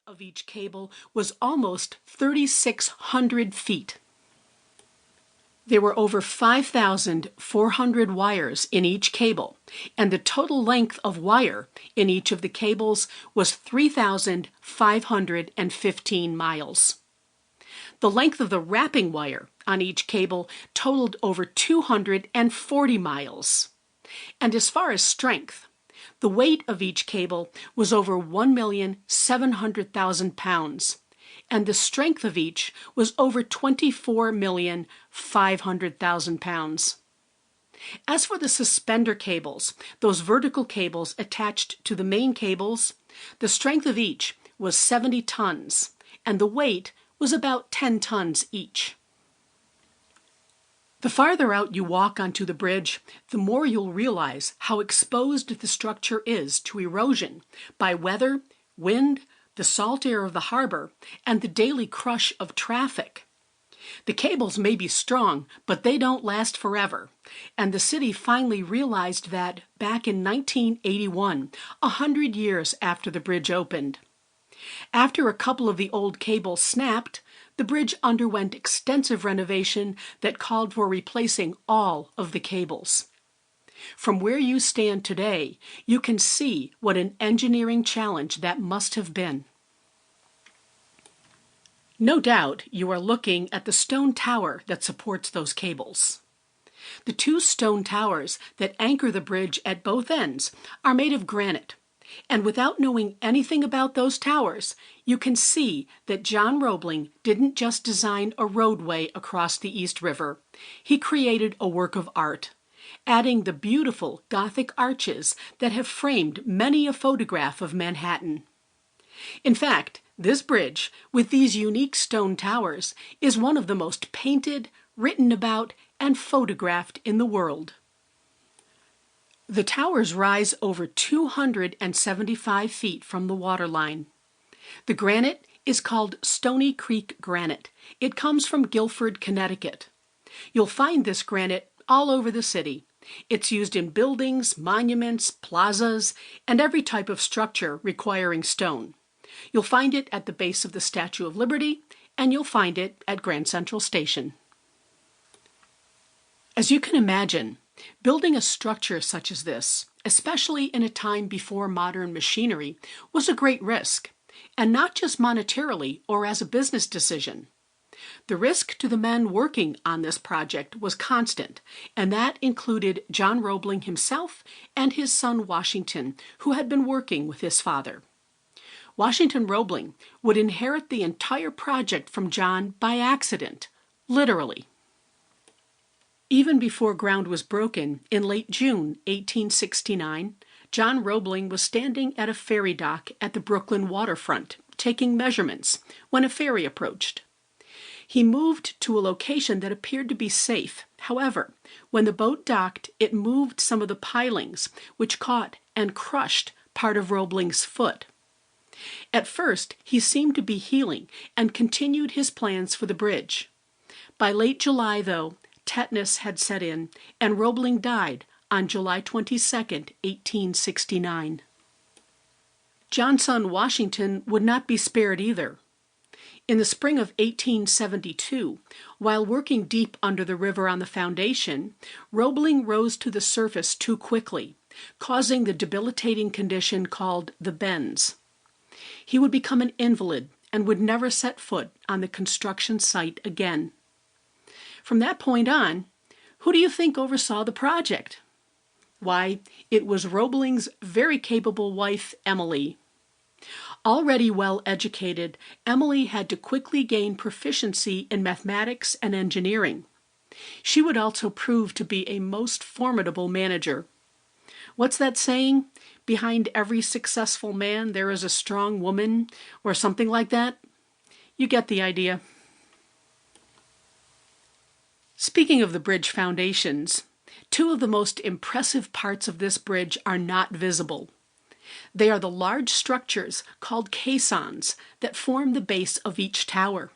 of each cable was almost 3,600 feet. There were over 5,400 wires in each cable, and the total length of wire in each of the cables was 3,515 miles. The length of the wrapping wire on each cable totaled over 240 miles. And as far as strength, the weight of each cable was over 1,700,000 pounds, and the strength of each was over 24,500,000 pounds. As for the suspender cables, those vertical cables attached to the main cables, the strength of each was 70 tons, and the weight was about 10 tons each. The farther out you walk onto the bridge, the more you'll realize how exposed the structure is to erosion by weather, wind, the salt air of the harbor, and the daily crush of traffic. The cables may be strong, but they don't last forever, and the city finally realized that back in 1981, 100 years after the bridge opened. After a couple of the old cables snapped, the bridge underwent extensive renovation that called for replacing all of the cables. From where you stand today, you can see what an engineering challenge that must have been. No doubt you are looking at the stone tower that supports those cables. The two stone towers that anchor the bridge at both ends are made of granite. And without knowing anything about those towers, you can see that John Roebling didn't just design a roadway across the East River. He created a work of art, adding the beautiful Gothic arches that have framed many a photograph of Manhattan. In fact, this bridge, with these unique stone towers, is one of the most painted, written about, and photographed in the world. The towers rise over 275 feet from the waterline. The granite is called Stony Creek granite. It comes from Guilford, Connecticut. You'll find this granite all over the city. It's used in buildings, monuments, plazas, and every type of structure requiring stone. You'll find it at the base of the Statue of Liberty, and you'll find it at Grand Central Station. As you can imagine, building a structure such as this, especially in a time before modern machinery, was a great risk, and not just monetarily or as a business decision. The risk to the men working on this project was constant, and that included John Roebling himself and his son Washington, who had been working with his father. Washington Roebling would inherit the entire project from John by accident, literally. Even before ground was broken, in late June 1869, John Roebling was standing at a ferry dock at the Brooklyn waterfront, taking measurements, when a ferry approached. He moved to a location that appeared to be safe. However, when the boat docked, it moved some of the pilings, which caught and crushed part of Roebling's foot. At first, he seemed to be healing and continued his plans for the bridge. By late July, though, tetanus had set in, and Roebling died on July 22, 1869. John's son Washington would not be spared either. In the spring of 1872, while working deep under the river on the foundation, Roebling rose to the surface too quickly, causing the debilitating condition called the bends. He would become an invalid and would never set foot on the construction site again. From that point on, who do you think oversaw the project? Why, it was Roebling's very capable wife, Emily. Already well educated, Emily had to quickly gain proficiency in mathematics and engineering. She would also prove to be a most formidable manager. What's that saying? Behind every successful man there is a strong woman, or something like that? You get the idea. Speaking of the bridge foundations, two of the most impressive parts of this bridge are not visible. They are the large structures called caissons that form the base of each tower.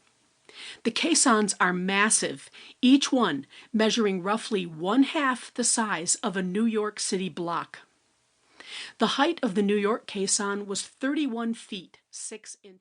The caissons are massive, each one measuring roughly 1/2 the size of a New York City block. The height of the New York caisson was 31 feet, 6 inches.